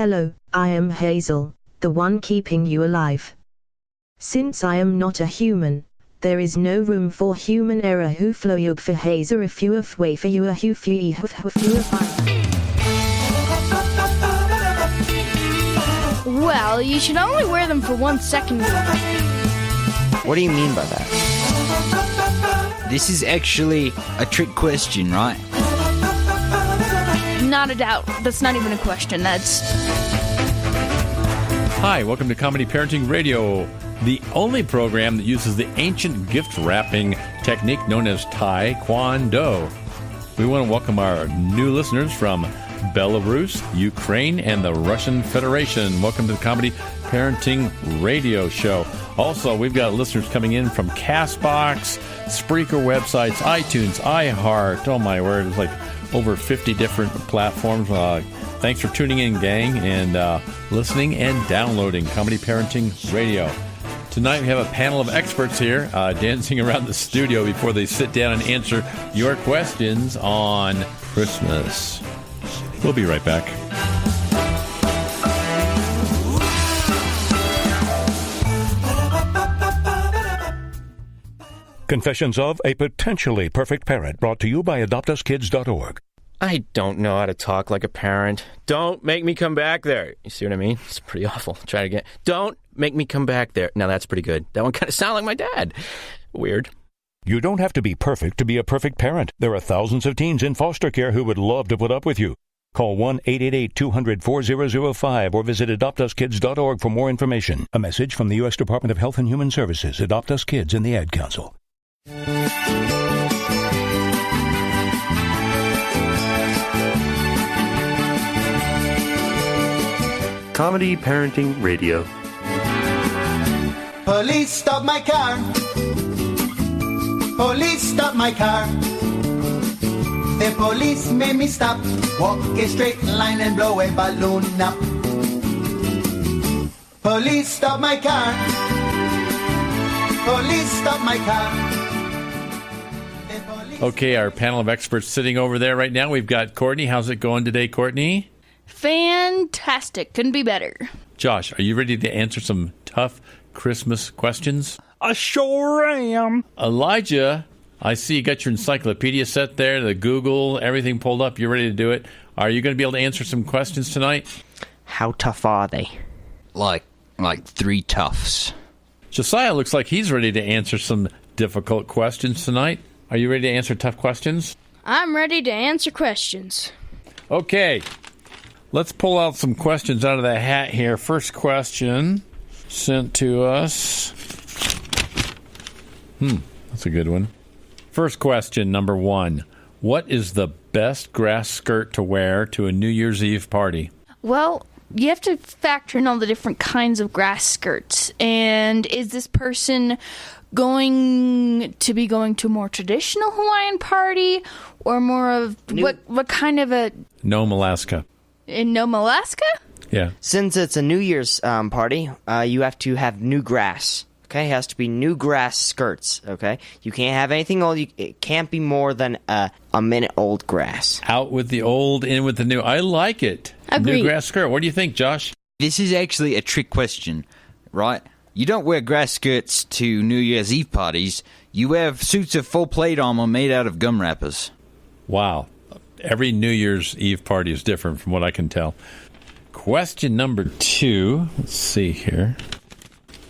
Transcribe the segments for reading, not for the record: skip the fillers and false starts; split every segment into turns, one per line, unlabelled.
Hello, I am Hazel, the one keeping you alive. Since I am not a human, there is no room for human error. Who flow yug for Hazer if you have way for you a who fee hoof you
Well, you should only wear them for 1 second.
What do you mean by that?
This is actually a trick question, right?
Not a doubt. That's not even a question. That's...
Hi, welcome to Comedy Parenting Radio, the only program that uses the ancient gift wrapping technique known as Taekwondo. We want to welcome our new listeners from Belarus, Ukraine, and the Russian Federation. Welcome to the Comedy Parenting Radio Show. Also, we've got listeners coming in from CastBox, Spreaker websites, iTunes, iHeart. Oh my word, it's like over 50 different platforms. Thanks for tuning in, gang, and listening and downloading Comedy Parenting Radio. Tonight we have a panel of experts here dancing around the studio before they sit down and answer your questions on Christmas. We'll be right back.
Confessions of a Potentially Perfect Parent, brought to you by AdoptUsKids.org.
I don't know how to talk like a parent. Don't make me come back there. You see what I mean? It's pretty awful. Try it again. Don't make me come back there. Now that's pretty good. That one kind of sounded like my dad. Weird.
You don't have to be perfect to be a perfect parent. There are thousands of teens in foster care who would love to put up with you. Call 1-888-200-4005 or visit AdoptUsKids.org for more information. A message from the U.S. Department of Health and Human Services, Adopt Us Kids, and the Ad Council.
Comedy Parenting Radio.
Police stop my car. Police stop my car. The police made me stop. Walk a straight line and blow a balloon up. Police stop my car. Police stop my car.
Okay, our panel of experts sitting over there right now. We've got Courtney. How's it going today, Courtney?
Fantastic. Couldn't be better.
Josh, are you ready to answer some tough Christmas questions?
I sure am.
Elijah, I see you got your encyclopedia set there, the Google, everything pulled up. You're ready to do it. Are you going to be able to answer some questions tonight?
How tough are they?
Like 3 toughs.
Josiah looks like he's ready to answer some difficult questions tonight. Are you ready to answer tough questions?
I'm ready to answer questions.
Okay. Let's pull out some questions out of the hat here. First question sent to us. That's a good one. First question, number 1. What is the best grass skirt to wear to a New Year's Eve party?
Well, you have to factor in all the different kinds of grass skirts. And is this person going to be going to a more traditional Hawaiian party or more of what kind of a...
Nome, Alaska.
In Nome, Alaska?
Yeah.
Since it's a New Year's party, you have to have new grass. Okay, it has to be new grass skirts. Okay, you can't have anything old. It can't be more than a minute old grass.
Out with the old, in with the new. I like it.
Agreed.
New grass skirt. What do you think, Josh?
This is actually a trick question, right? You don't wear grass skirts to New Year's Eve parties. You wear suits of full plate armor made out of gum wrappers.
Wow. Every New Year's Eve party is different from what I can tell. Question number 2. Let's see here.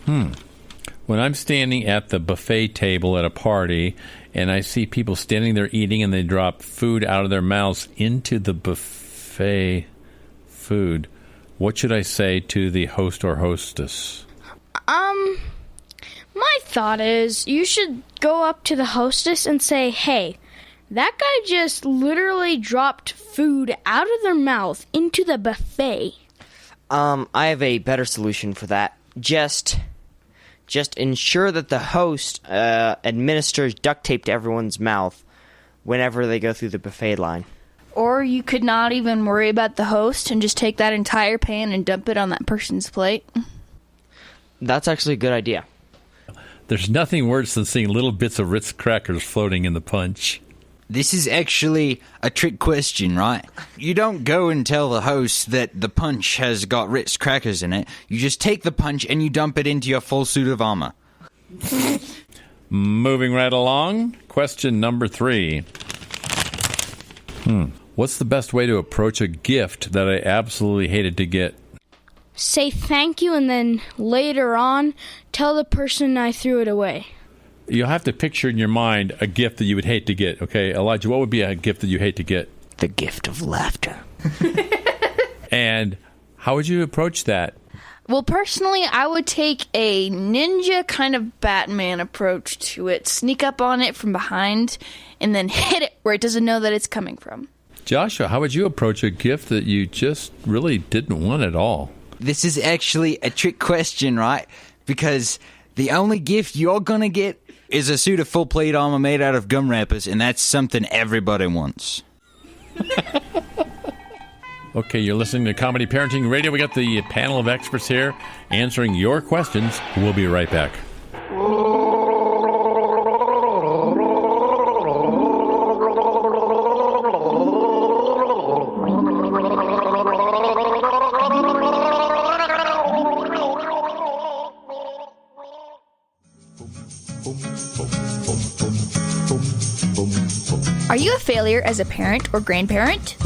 When I'm standing at the buffet table at a party and I see people standing there eating and they drop food out of their mouths into the buffet food, what should I say to the host or hostess?
My thought is you should go up to the hostess and say, hey, that guy just literally dropped food out of their mouth into the buffet.
I have a better solution for that. Just ensure that the host administers duct tape to everyone's mouth whenever they go through the buffet line.
Or you could not even worry about the host and just take that entire pan and dump it on that person's plate.
That's actually a good idea.
There's nothing worse than seeing little bits of Ritz crackers floating in the punch.
This is actually a trick question, right? You don't go and tell the host that the punch has got Ritz crackers in it. You just take the punch and you dump it into your full suit of armor.
Moving right along, question number 3. What's the best way to approach a gift that I absolutely hated to get?
Say thank you and then later on tell the person I threw it away.
You'll have to picture in your mind a gift that you would hate to get, okay? Elijah, what would be a gift that you hate to get?
The gift of laughter.
And how would you approach that?
Well, personally, I would take a ninja kind of Batman approach to it. Sneak up on it from behind and then hit it where it doesn't know that it's coming from.
Joshua, how would you approach a gift that you just really didn't want at all?
This is actually a trick question, right? Because the only gift you're gonna get is a suit of full plate armor made out of gum wrappers, and that's something everybody wants.
Okay, you're listening to Comedy Parenting Radio. We got the panel of experts here answering your questions. We'll be right back.
Are you a failure as a parent or grandparent?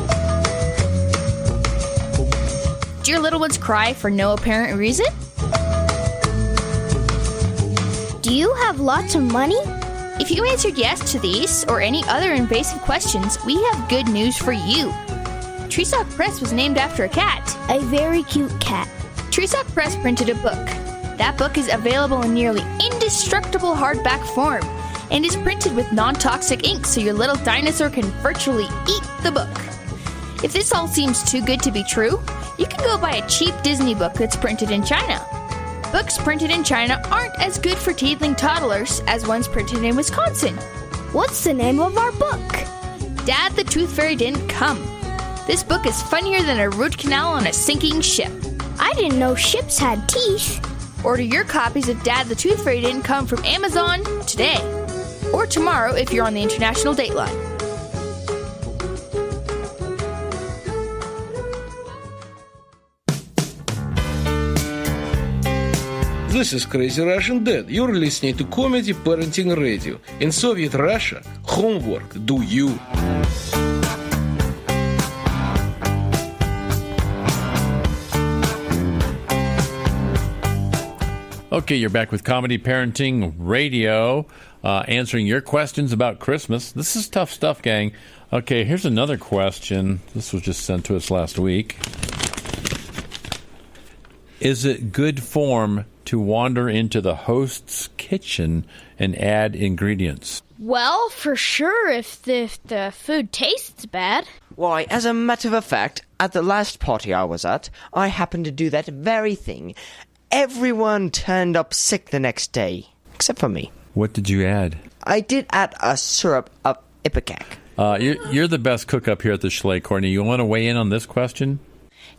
Do your little ones cry for no apparent reason?
Do you have lots of money?
If you answered yes to these or any other invasive questions, we have good news for you. Treesock Press was named after a cat.
A very cute cat.
Treesock Press printed a book. That book is available in nearly indestructible hardback form and is printed with non-toxic ink so your little dinosaur can virtually eat the book. If this all seems too good to be true, you can go buy a cheap Disney book that's printed in China. Books printed in China aren't as good for teething toddlers as ones printed in Wisconsin.
What's the name of our book?
Dad the Tooth Fairy Didn't Come. This book is funnier than a root canal on a sinking ship.
I didn't know ships had teeth.
Order your copies of Dad the Tooth Fairy Didn't Come from Amazon today. Or tomorrow if you're on the international date line.
This is Crazy Russian Dad. You're listening to Comedy Parenting Radio. In Soviet Russia, homework do you.
Okay, you're back with Comedy Parenting Radio, answering your questions about Christmas. This is tough stuff, gang. Okay, here's another question. This was just sent to us last week. Is it good form to wander into the host's kitchen and add ingredients?
Well, for sure, if the food tastes bad.
Why, as a matter of fact, at the last party I was at, I happened to do that very thing. Everyone turned up sick the next day, except for me.
What did you add?
I did add a syrup of Ipecac.
You're the best cook up here at the Schley, Courtney. You want to weigh in on this question?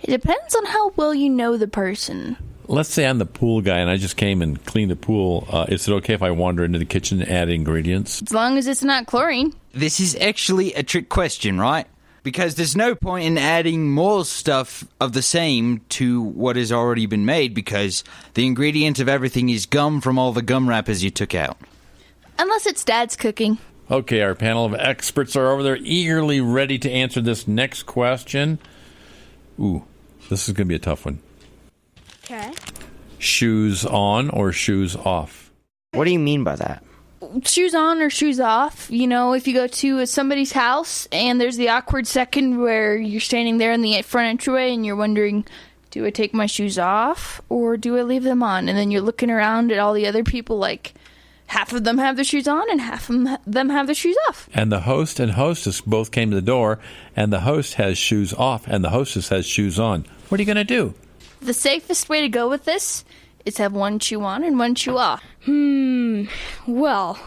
It depends on how well you know the person.
Let's say I'm the pool guy and I just came and cleaned the pool. Is it okay if I wander into the kitchen and add ingredients?
As long as it's not chlorine.
This is actually a trick question, right? Because there's no point in adding more stuff of the same to what has already been made because the ingredient of everything is gum from all the gum wrappers you took out.
Unless it's Dad's cooking.
Okay, our panel of experts are over there eagerly ready to answer this next question. Ooh, this is going to be a tough one.
Okay.
Shoes on or shoes off?
What do you mean by that?
Shoes on or shoes off. You know, if you go to somebody's house and there's the awkward second where you're standing there in the front entryway and you're wondering, do I take my shoes off or do I leave them on? And then you're looking around at all the other people like half of them have their shoes on and half of them have their shoes off.
And the host and hostess both came to the door and the host has shoes off and the hostess has shoes on. What are you going to do?
The safest way to go with this is have one shoe on and one shoe off.
Well,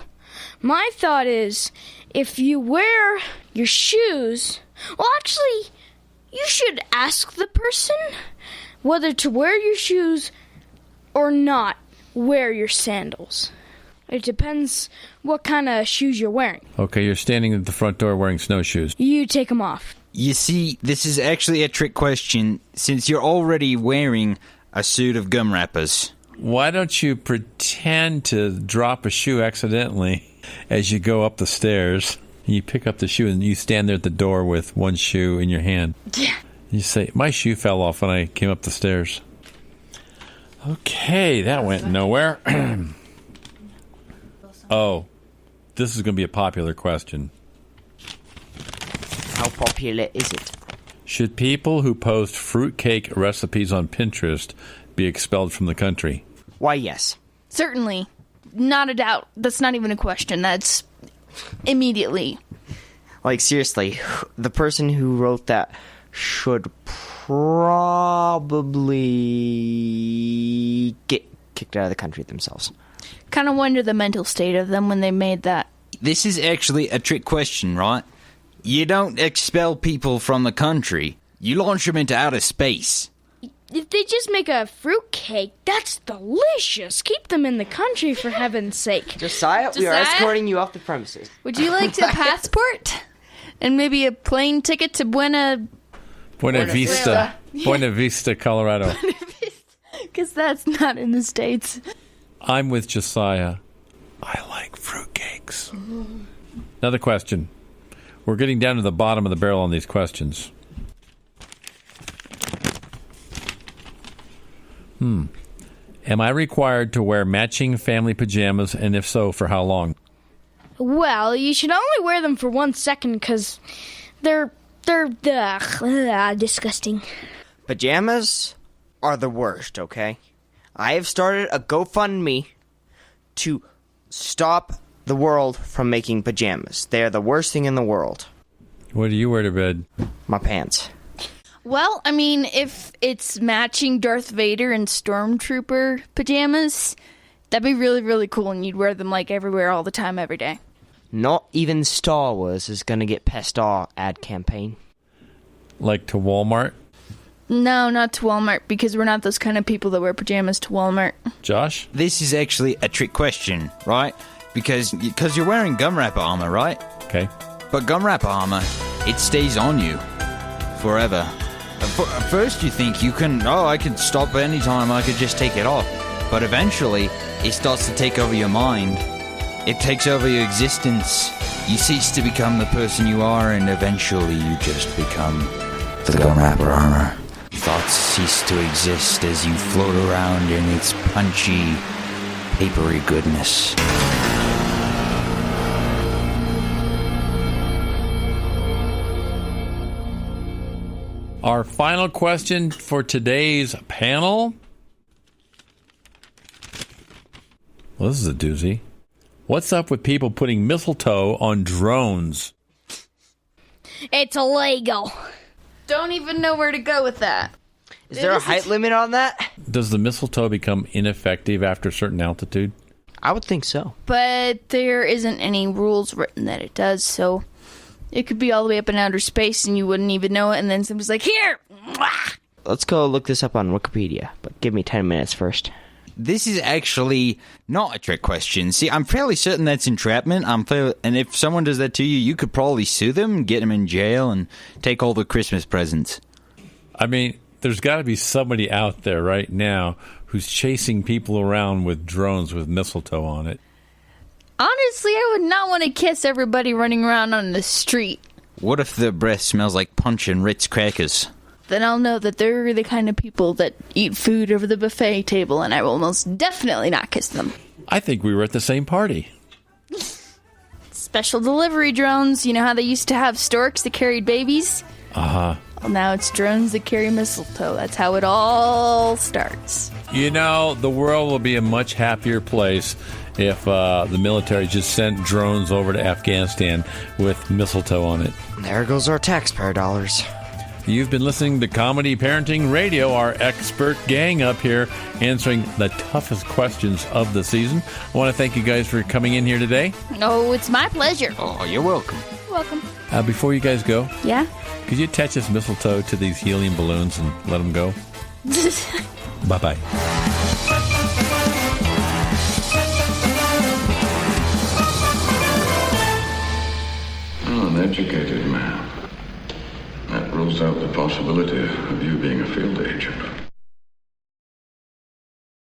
my thought is, if you wear your shoes... Well, actually, you should ask the person whether to wear your shoes or not wear your sandals. It depends what kind of shoes you're wearing.
Okay, you're standing at the front door wearing snowshoes.
You take them off.
You see, this is actually a trick question since you're already wearing a suit of gum wrappers.
Why don't you pretend to drop a shoe accidentally as you go up the stairs? You pick up the shoe and you stand there at the door with one shoe in your hand.
Yeah.
You say, my shoe fell off when I came up the stairs. Okay, that went nowhere. Oh, this is going to be a popular question.
How popular is it?
Should people who post fruitcake recipes on Pinterest be expelled from the country?
Why, yes.
Certainly. Not a doubt. That's not even a question. That's immediately.
Like, seriously, the person who wrote that should probably get kicked out of the country themselves.
Kind of wonder the mental state of them when they made that.
This is actually a trick question, right? You don't expel people from the country. You launch them into outer space.
If they just make a fruit cake, that's delicious. Keep them in the country, for heaven's sake.
Josiah, we are
Josiah?
escorting you off the premises.
Would you like a passport? And maybe a plane ticket to Buena
Vista. Buena Vista, Colorado.
Because that's not in the States.
I'm with Josiah. I like fruitcakes. Another question. We're getting down to the bottom of the barrel on these questions. Am I required to wear matching family pajamas, and if so, for how long?
Well, you should only wear them for 1 second, because they're disgusting.
Pajamas are the worst, okay? I have started a GoFundMe to stop the world from making pajamas. They are the worst thing in the world.
What do you wear to bed?
My pants.
Well, I mean, if it's matching Darth Vader and Stormtrooper pajamas, that'd be really, really cool, and you'd wear them, like, everywhere all the time, every day.
Not even Star Wars is going to get past our ad campaign.
Like to Walmart?
No, not to Walmart, because we're not those kind of people that wear pajamas to Walmart.
Josh?
This is actually a trick question, right? Because you're wearing gum wrapper armor, right?
Okay.
But gum wrapper armor, it stays on you forever. At first you think I can stop anytime, I could just take it off. But eventually, it starts to take over your mind. It takes over your existence. You cease to become the person you are, and eventually you just become the gum wrapper armor. Thoughts cease to exist as you float around in its punchy, papery goodness.
Our final question for today's panel. Well, this is a doozy. What's up with people putting mistletoe on drones?
It's illegal.
Don't even know where to go with that.
Is there a height limit on that?
Does the mistletoe become ineffective after a certain altitude?
I would think so.
But there isn't any rules written that it does, so it could be all the way up in outer space and you wouldn't even know it, and then somebody's like, here!
Let's go look this up on Wikipedia, but give me 10 minutes first.
This is actually not a trick question. See, I'm fairly certain that's entrapment. And if someone does that to you, you could probably sue them, get them in jail, and take all the Christmas presents.
I mean, there's got to be somebody out there right now who's chasing people around with drones with mistletoe on it.
Honestly, I would not want to kiss everybody running around on the street.
What if their breath smells like punch and Ritz crackers?
Then I'll know that they're the kind of people that eat food over the buffet table, and I will most definitely not kiss them.
I think we were at the same party.
Special delivery drones. You know how they used to have storks that carried babies?
Uh-huh.
Well, now it's drones that carry mistletoe. That's how it all starts.
You know, the world will be a much happier place if the military just sent drones over to Afghanistan with mistletoe on it.
There goes our taxpayer dollars.
You've been listening to Comedy Parenting Radio, our expert gang up here answering the toughest questions of the season. I want to thank you guys for coming in here today.
Oh, it's my pleasure.
Oh, you're welcome.
You're welcome.
Before you guys go,
Yeah?
could you attach this mistletoe to these helium balloons and let them go? Bye-bye.
Well, an educated man. That rules out the possibility of you being a field agent.